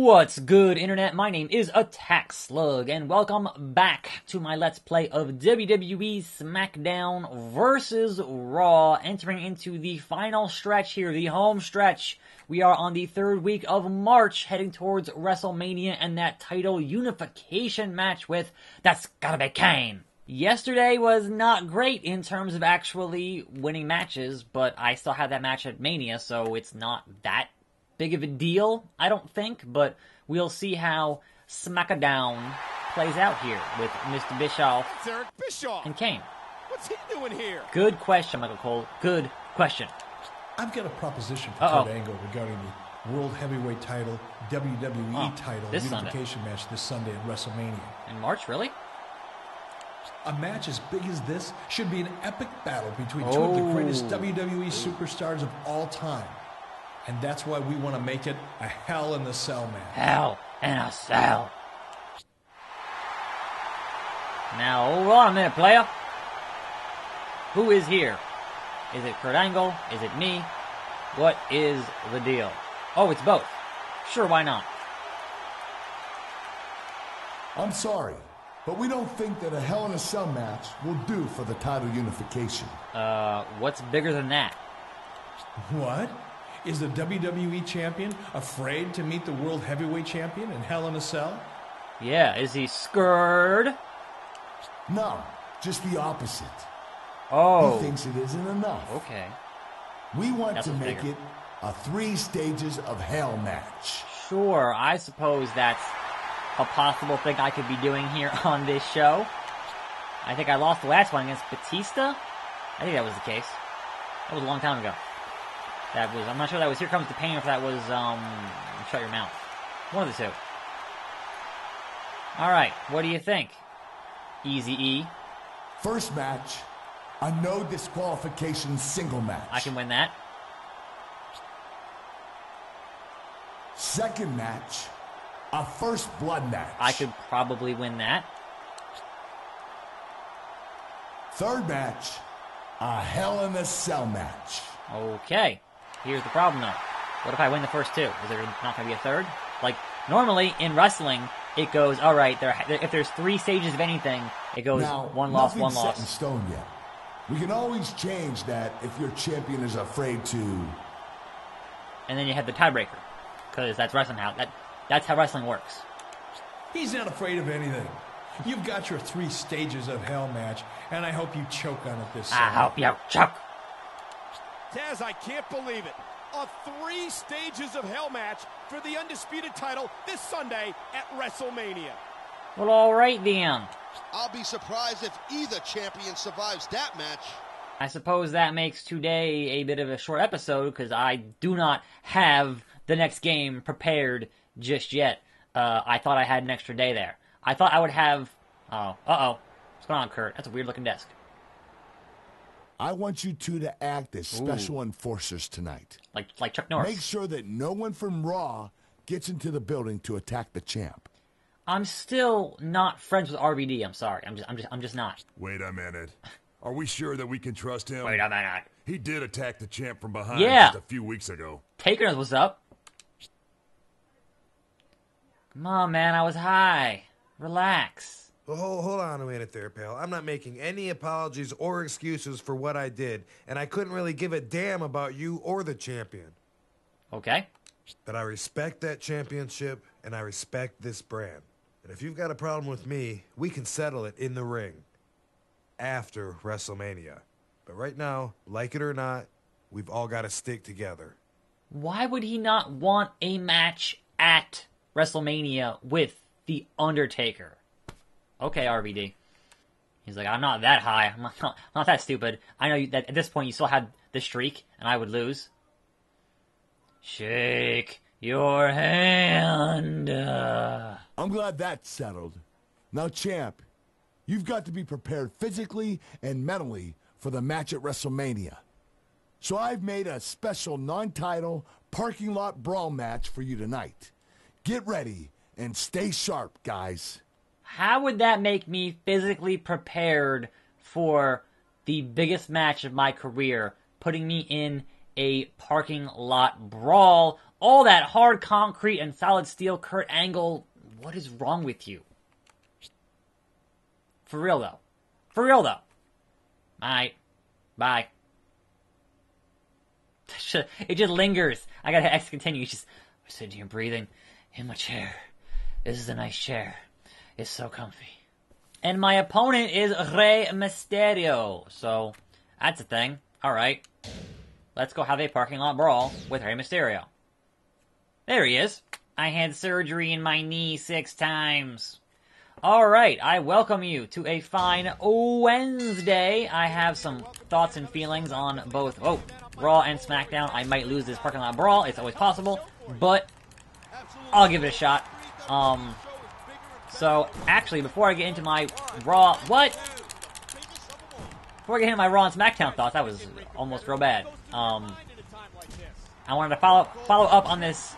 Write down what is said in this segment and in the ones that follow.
What's good, Internet? My name is attackslug, and welcome back to my Let's Play of WWE SmackDown versus Raw, entering into the final stretch here, the home stretch. We are on the third week of March, heading towards WrestleMania and that title unification match with That's Gotta Be Kane. Yesterday was not great in terms of actually winning matches, but I still had that match at Mania, so it's not that big of a deal, I don't think, but we'll see how SmackDown plays out here with Mr. Bischoff and Kane. What's he doing here? Good question, Michael Cole. Good question. I've got a proposition for Kurt Angle regarding the World Heavyweight title, WWE title unification match this Sunday at WrestleMania. In March, really? A match as big as this should be an epic battle between two of the greatest WWE superstars of all time. And that's why we want to make it a Hell in a Cell match. Hell in a Cell. Now, hold on a minute, player. Who is here? Is it Kurt Angle? Is it me? What is the deal? Oh, it's both. Sure, why not? I'm sorry, but we don't think that a Hell in a Cell match will do for the title unification. What's bigger than that? What? Is the WWE champion afraid to meet the World Heavyweight champion in Hell in a Cell? Yeah, is he scared? No, just the opposite. Oh. He thinks it isn't enough. Okay. We want to make it a 3 stages of Hell match. Sure, I suppose that's a possible thing I could be doing here on this show. I think I lost the last one against Batista. I think that was the case. That was a long time ago. That was, I'm not sure that was Here Comes the Pain or if that was, Shut Your Mouth. One of the two. Alright, what do you think? Easy-E. First match, a no disqualification single match. I can win that. Second match, a first blood match. I could probably win that. Third match, a Hell in a Cell match. Okay. Here's the problem, though. What if I win the first two? Is there not going to be a third? Like, normally, in wrestling, it goes, alright, if there's 3 stages of anything, it goes now, one loss, one nothing's loss. set in stone yet. We can always change that if your champion is afraid to... And then you have the tiebreaker. Because that's wrestling how, that's how wrestling works. He's not afraid of anything. You've got your 3 stages of Hell match, and I hope you choke on it this Sunday. I hope you choke. Taz, I can't believe it. A 3 stages of Hell match for the undisputed title this Sunday at WrestleMania. Well, alright then. I'll be surprised if either champion survives that match. I suppose that makes today a bit of a short episode, because I do not have the next game prepared just yet. I thought I had an extra day there. I thought I would have... Oh, what's going on, Kurt? That's a weird-looking desk. I want you two to act as special enforcers tonight. Like Chuck Norris. Make sure that no one from Raw gets into the building to attack the champ. I'm still not friends with RVD. I'm sorry. I'm just not. Wait a minute. Are we sure that we can trust him? Wait a minute. He did attack the champ from behind just a few weeks ago. Taker knows what's up. Come on, man. I was high. Relax. Well, hold on a minute there, pal. I'm not making any apologies or excuses for what I did, and I couldn't really give a damn about you or the champion. Okay. But I respect that championship, and I respect this brand. And if you've got a problem with me, we can settle it in the ring. After WrestleMania. But right now, like it or not, we've all got to stick together. Why would he not want a match at WrestleMania with The Undertaker? Okay, RVD. He's like, I'm not that high. I'm not that stupid. I know that at this point you still had the streak, and I would lose. Shake your hand. I'm glad that's settled. Now, champ, you've got to be prepared physically and mentally for the match at WrestleMania. So I've made a special non-title parking lot brawl match for you tonight. Get ready and stay sharp, guys. How would that make me physically prepared for the biggest match of my career, putting me in a parking lot brawl. All that hard concrete and solid steel. Kurt Angle, what is wrong with you? For real, though. For real, though. Alright. Bye. It just lingers. I gotta X continue. Just, I'm sitting here breathing in my chair. This is a nice chair. It's so comfy. And my opponent is Rey Mysterio. So, that's a thing. Alright. Let's go have a parking lot brawl with Rey Mysterio. There he is. I had surgery in my knee 6 times. Alright, I welcome you to a fine Wednesday. I have some thoughts and feelings on both Raw and SmackDown. I might lose this parking lot brawl. It's always possible. But I'll give it a shot. So, actually, before I get into my Raw... What? Before I get into my Raw and SmackDown thoughts, that was almost real bad. I wanted to follow up on this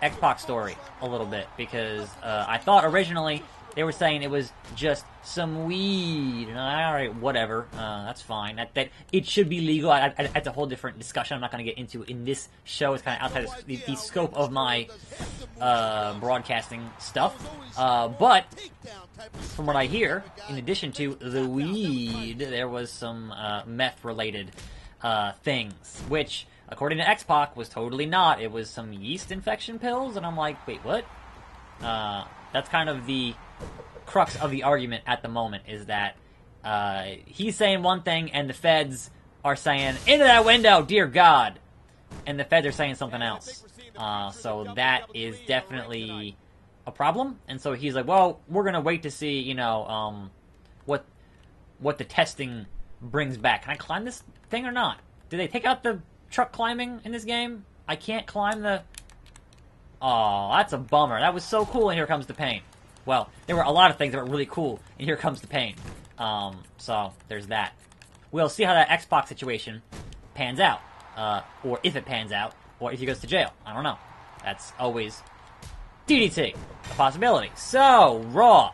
X-Pac story a little bit, because I thought originally they were saying it was just some weed. And alright, whatever. That's fine. That it should be legal. That's a whole different discussion I'm not going to get into in this show. It's kind of outside the scope of my broadcasting stuff. But from what I hear, in addition to the weed, there was some meth-related things, which, according to X-Pac, was totally not. It was some yeast infection pills, and I'm like, wait, what? That's kind of the crux of the argument at the moment, is that he's saying one thing, and the feds are saying, into that window, dear God! And the feds are saying something else. So that is definitely a problem, and so he's like, well, we're gonna wait to see, you know, what the testing brings back. Can I climb this thing or not? Did they take out the truck climbing in this game? I can't climb the... Oh, that's a bummer. That was so cool, and here comes the pain. Well, there were a lot of things that were really cool, and here comes the pain. So, there's that. We'll see how that X-Pac situation pans out. Or if it pans out, or if he goes to jail. I don't know. That's always DDT. A possibility. So, Raw.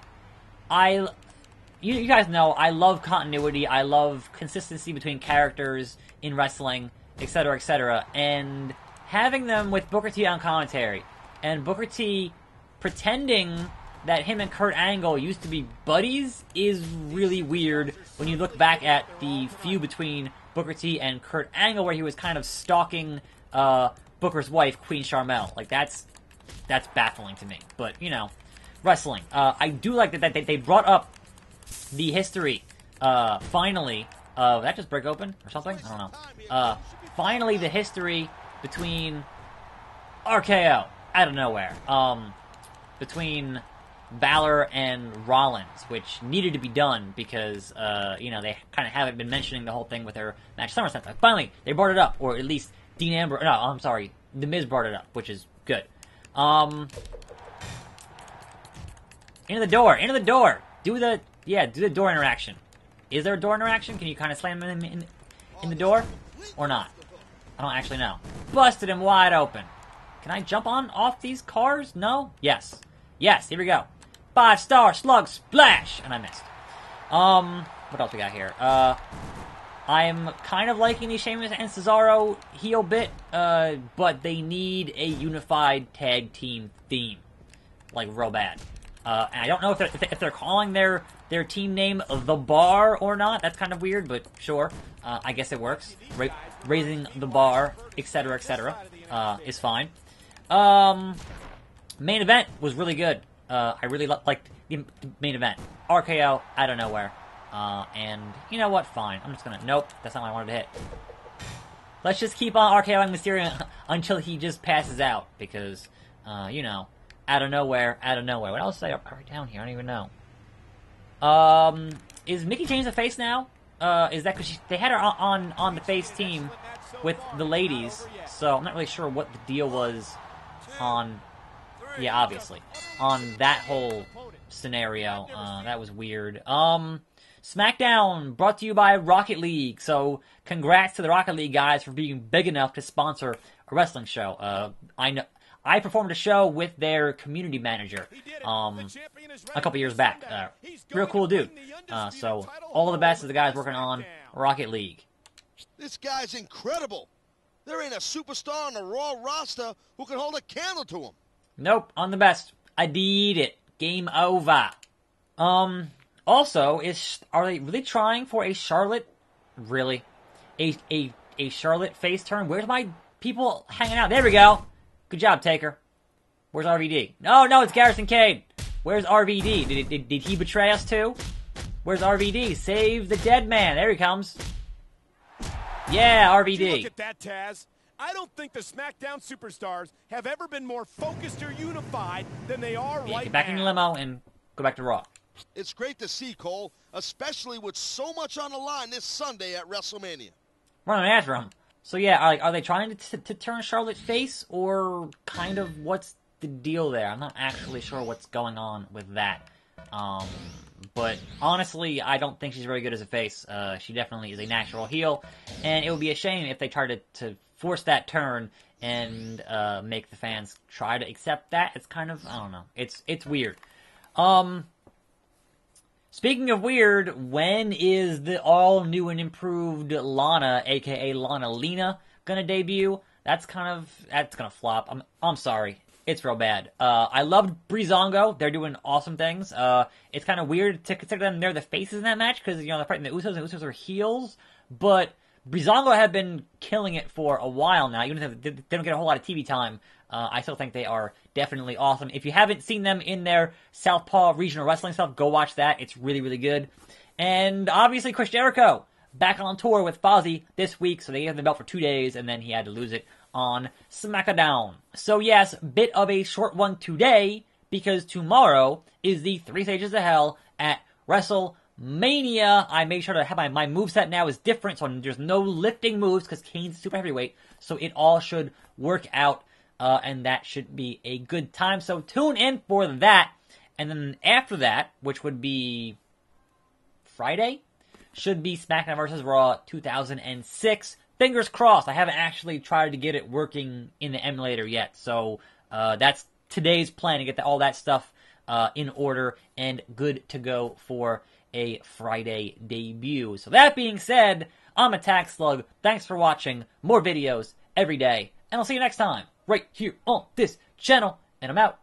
You guys know, I love continuity. I love consistency between characters in wrestling, etc., etc., and having them with Booker T on commentary, and Booker T pretending that him and Kurt Angle used to be buddies is really weird when you look back at the feud between Booker T and Kurt Angle, where he was kind of stalking Booker's wife, Queen Sharmell. Like, that's baffling to me. But, you know, wrestling. I do like that they brought up the history, finally, of... Did that just break open or something? I don't know. Finally, the history between RKO, out of nowhere, between Balor and Rollins, which needed to be done because, you know, they kind of haven't been mentioning the whole thing with their match SummerSlam. Like, finally, they brought it up, or at least Dean Ambrose... No, I'm sorry, The Miz brought it up, which is good. Into the door! Do the door interaction. Is there a door interaction? Can you kind of slam him in the door? Or not? I don't actually know. Busted him wide open. Can I jump off these cars? No? Yes. Yes, here we go. 5-star slug splash! And I missed. What else we got here? I'm kind of liking the Sheamus and Cesaro heel bit, but they need a unified tag team theme. Like, real bad. And I don't know if they're calling their team name The Bar or not. That's kind of weird, but sure. I guess it works. Raising the bar, etc., etc., is fine. Main event was really good. I really liked the main event. RKO out of nowhere. And you know what? Fine. I'm just gonna... Nope, that's not what I wanted to hit. Let's just keep on RKOing Mysterio until he just passes out. Because, you know, out of nowhere. What else did I write down here? I don't even know. Is Mickie James a face now? Is that because they had her on the face team with the ladies, so I'm not really sure what the deal was on... Yeah, obviously. On that whole scenario. That was weird. SmackDown, brought to you by Rocket League. So, congrats to the Rocket League guys for being big enough to sponsor a wrestling show. I performed a show with their community manager a couple years back. Real cool dude. So, all the best to the guys working on Rocket League. This guy's incredible. There ain't a superstar on the Raw roster who can hold a candle to him. Nope, on the best. I did it. Game over. Also, are they really trying for a Charlotte? Really? A Charlotte face turn? Where's my people hanging out? There we go. Good job, Taker. Where's RVD? No, it's Garrison Cade. Where's RVD? Did he betray us too? Where's RVD? Save the dead man. There he comes. Yeah, RVD. Look at that, Taz. I don't think the SmackDown superstars have ever been more focused or unified than they are right now. Get back in the limo and go back to Raw. It's great to see, Cole, especially with so much on the line this Sunday at WrestleMania. Run an ad from. So yeah, are they trying to turn Charlotte face, or kind of what's the deal there? I'm not actually sure what's going on with that. But honestly, I don't think she's very good as a face. She definitely is a natural heel, and it would be a shame if they tried to force that turn and make the fans try to accept that. It's kind of, I don't know. It's weird. Speaking of weird, when is the all new and improved Lana, aka Lana Lena, gonna debut? That's gonna flop. I'm sorry. It's real bad. I loved Breezango. They're doing awesome things. It's kind of weird to consider them they're the faces in that match because, they're fighting the Usos and the Usos are heels. But Breezango have been killing it for a while now. Even if they don't get a whole lot of TV time, I still think they are definitely awesome. If you haven't seen them in their Southpaw regional wrestling stuff, go watch that. It's really, really good. And obviously Chris Jericho back on tour with Fozzy this week, so they had the belt for 2 days, and then he had to lose it on SmackDown. So yes, bit of a short one today, because tomorrow is the 3 Stages of Hell at WrestleMania. I made sure to have my moveset now is different, so there's no lifting moves, because Kane's super heavyweight, so it all should work out, and that should be a good time. So tune in for that, and then after that, which would be Friday, should be SmackDown vs. Raw 2006. Fingers crossed. I haven't actually tried to get it working in the emulator yet, so that's today's plan, to get all that stuff in order and good to go for a Friday debut. So that being said, I'm attackslug. Thanks for watching. More videos every day, and I'll see you next time right here on this channel, and I'm out.